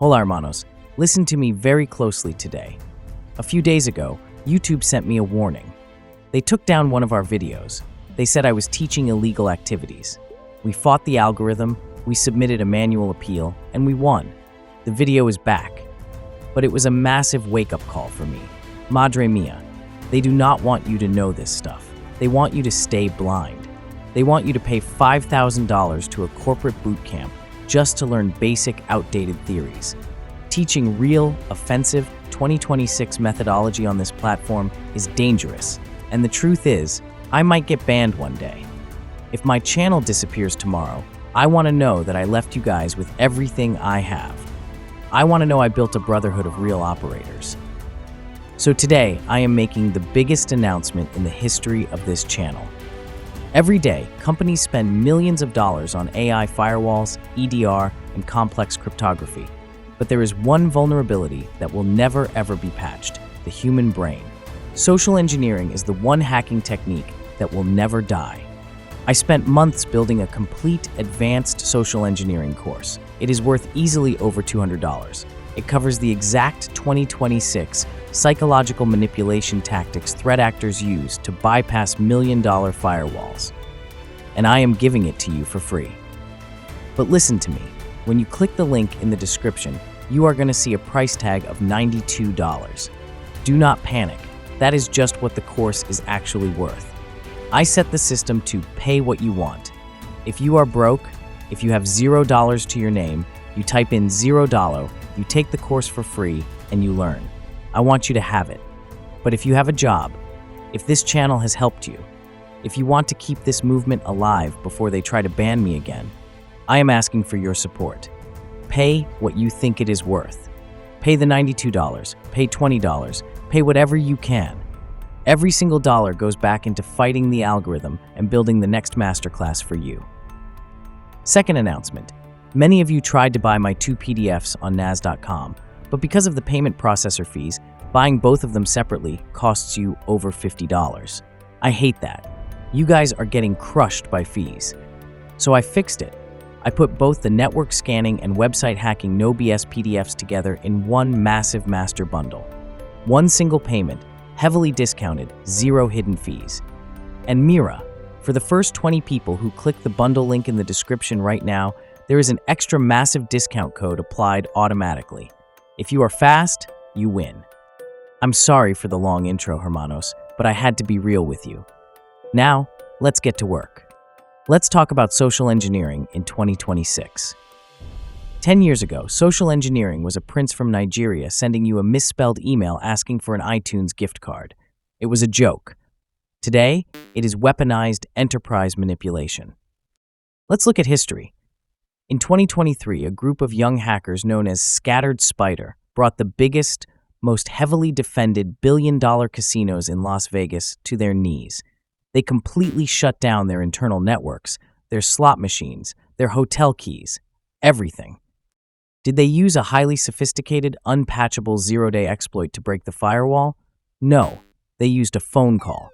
Hola hermanos, listen to me very closely today. A few days ago, YouTube sent me a warning. They took down one of our videos. They said I was teaching illegal activities. We fought the algorithm, we submitted a manual appeal, and we won. The video is back. But it was a massive wake-up call for me. Madre mia. They do not want you to know this stuff. They want you to stay blind. They want you to pay $5,000 to a corporate boot camp just to learn basic, outdated theories. Teaching real, offensive 2026 methodology on this platform is dangerous, and the truth is, I might get banned one day. If my channel disappears tomorrow, I want to know that I left you guys with everything I have. I want to know I built a brotherhood of real operators. So today, I am making the biggest announcement in the history of this channel. Every day, companies spend millions of dollars on AI firewalls, EDR, and complex cryptography. But there is one vulnerability that will never ever be patched: the human brain. Social engineering is the one hacking technique that will never die. I spent months building a complete advanced social engineering course. It is worth easily over $200. It covers the exact 2026 psychological manipulation tactics threat actors use to bypass million-dollar firewalls. And I am giving it to you for free. But listen to me. When you click the link in the description, you are going to see a price tag of $92. Do not panic. That is just what the course is actually worth. I set the system to pay what you want. If you are broke, if you have $0 to your name, you type in $0, you take the course for free, and you learn. I want you to have it. But if you have a job, if this channel has helped you, if you want to keep this movement alive before they try to ban me again, I am asking for your support. Pay what you think it is worth. Pay the $92, pay $20, pay whatever you can. Every single dollar goes back into fighting the algorithm and building the next masterclass for you. Second announcement. Many of you tried to buy my 2 PDFs on Naz.com, but because of the payment processor fees, buying both of them separately costs you over $50. I hate that. You guys are getting crushed by fees. So I fixed it. I put both the network scanning and website hacking no BS PDFs together in one massive master bundle. One single payment, heavily discounted, 0 hidden fees. And Mira, for the first 20 people who click the bundle link in the description right now, there is an extra massive discount code applied automatically. If you are fast, you win. I'm sorry for the long intro, hermanos, but I had to be real with you. Now, let's get to work. Let's talk about social engineering in 2026. 10 years ago, social engineering was a prince from Nigeria sending you a misspelled email asking for an iTunes gift card. It was a joke. Today, it is weaponized enterprise manipulation. Let's look at history. In 2023, a group of young hackers known as Scattered Spider brought the biggest, most heavily defended billion-dollar casinos in Las Vegas to their knees. They completely shut down their internal networks, their slot machines, their hotel keys, everything. Did they use a highly sophisticated, unpatchable zero-day exploit to break the firewall? No, they used a phone call.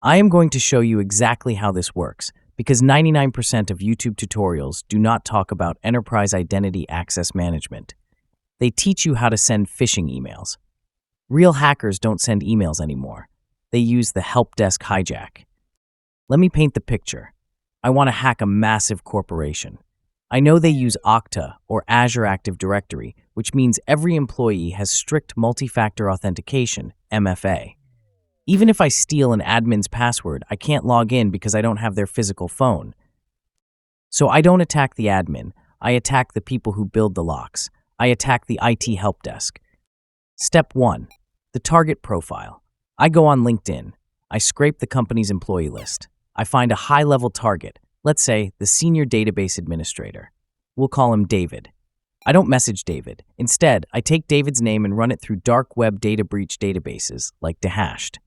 I am going to show you exactly how this works, because 99% of YouTube tutorials do not talk about enterprise identity access management. They teach you how to send phishing emails. Real hackers don't send emails anymore. They use the help desk hijack. Let me paint the picture. I want to hack a massive corporation. I know they use Okta or Azure Active Directory, which means every employee has strict multi-factor authentication, MFA. Even if I steal an admin's password, I can't log in because I don't have their physical phone. So I don't attack the admin. I attack the people who build the locks. I attack the IT help desk. Step 1. The target profile. I go on LinkedIn. I scrape the company's employee list. I find a high-level target, let's say the senior database administrator. We'll call him David. I don't message David. Instead, I take David's name and run it through dark web data breach databases, like Dahashed.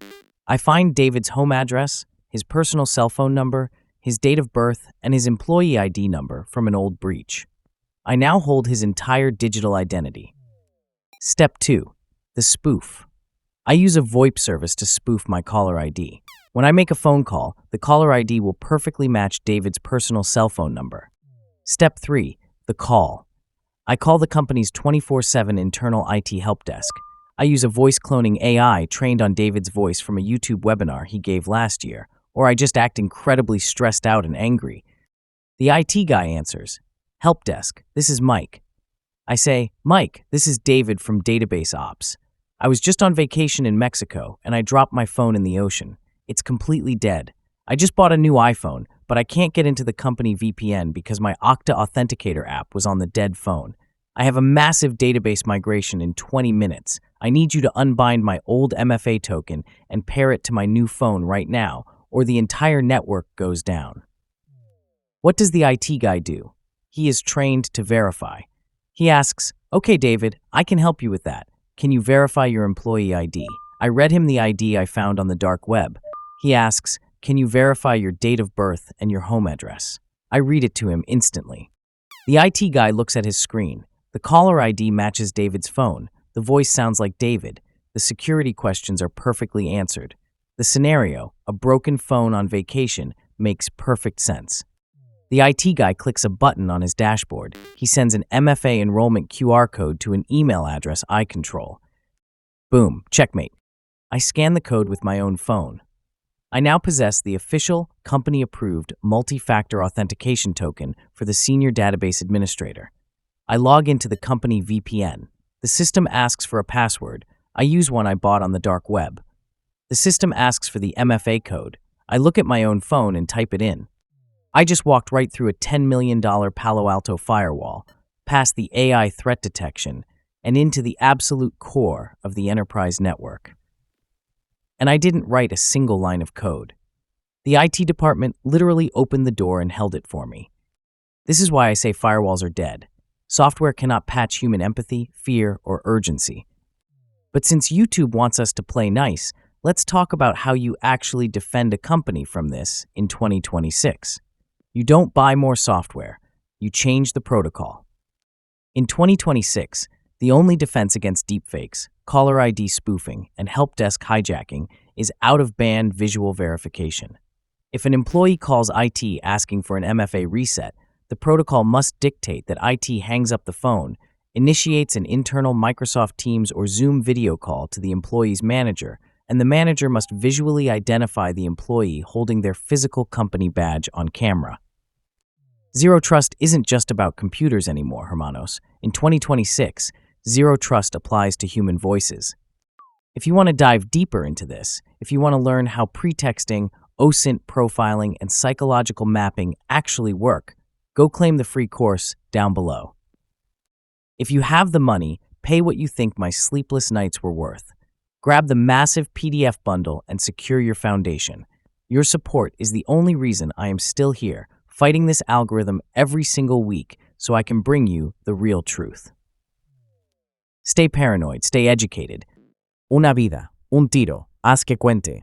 I find David's home address, his personal cell phone number, his date of birth, and his employee ID number from an old breach. I now hold his entire digital identity. Step 2. The spoof. I use a VoIP service to spoof my caller ID. When I make a phone call, the caller ID will perfectly match David's personal cell phone number. Step 3. The call. I call the company's 24/7 internal IT help desk. I use a voice cloning AI trained on David's voice from a YouTube webinar he gave last year, or I just act incredibly stressed out and angry. The IT guy answers, "Help desk, this is Mike." I say, "Mike, this is David from Database Ops. I was just on vacation in Mexico and I dropped my phone in the ocean. It's completely dead. I just bought a new iPhone, but I can't get into the company VPN because my Okta Authenticator app was on the dead phone. I have a massive database migration in 20 minutes. I need you to unbind my old MFA token and pair it to my new phone right now, or the entire network goes down." What does the IT guy do? He is trained to verify. He asks, "Okay, David, I can help you with that. Can you verify your employee ID?" I read him the ID I found on the dark web. He asks, "Can you verify your date of birth and your home address?" I read it to him instantly. The IT guy looks at his screen. The caller ID matches David's phone. The voice sounds like David. The security questions are perfectly answered. The scenario, a broken phone on vacation, makes perfect sense. The IT guy clicks a button on his dashboard. He sends an MFA enrollment QR code to an email address I control. Boom, checkmate. I scan the code with my own phone. I now possess the official, company-approved, multi-factor authentication token for the Senior Database Administrator. I log into the company VPN. The system asks for a password. I use one I bought on the dark web. The system asks for the MFA code. I look at my own phone and type it in. I just walked right through a $10 million Palo Alto firewall, past the AI threat detection, and into the absolute core of the enterprise network. And I didn't write a single line of code. The IT department literally opened the door and held it for me. This is why I say firewalls are dead. Software cannot patch human empathy, fear, or urgency. But since YouTube wants us to play nice, let's talk about how you actually defend a company from this in 2026. You don't buy more software. You change the protocol. In 2026, the only defense against deepfakes, caller ID spoofing, and help desk hijacking is out-of-band visual verification. If an employee calls IT asking for an MFA reset, the protocol must dictate that IT hangs up the phone, initiates an internal Microsoft Teams or Zoom video call to the employee's manager, and the manager must visually identify the employee holding their physical company badge on camera. Zero Trust isn't just about computers anymore, hermanos. In 2026, Zero Trust applies to human voices. If you want to dive deeper into this, if you want to learn how pretexting, OSINT profiling, and psychological mapping actually work, go claim the free course down below. If you have the money, pay what you think my sleepless nights were worth. Grab the massive PDF bundle and secure your foundation. Your support is the only reason I am still here, fighting this algorithm every single week so I can bring you the real truth. Stay paranoid, stay educated. Una vida, un tiro, haz que cuente.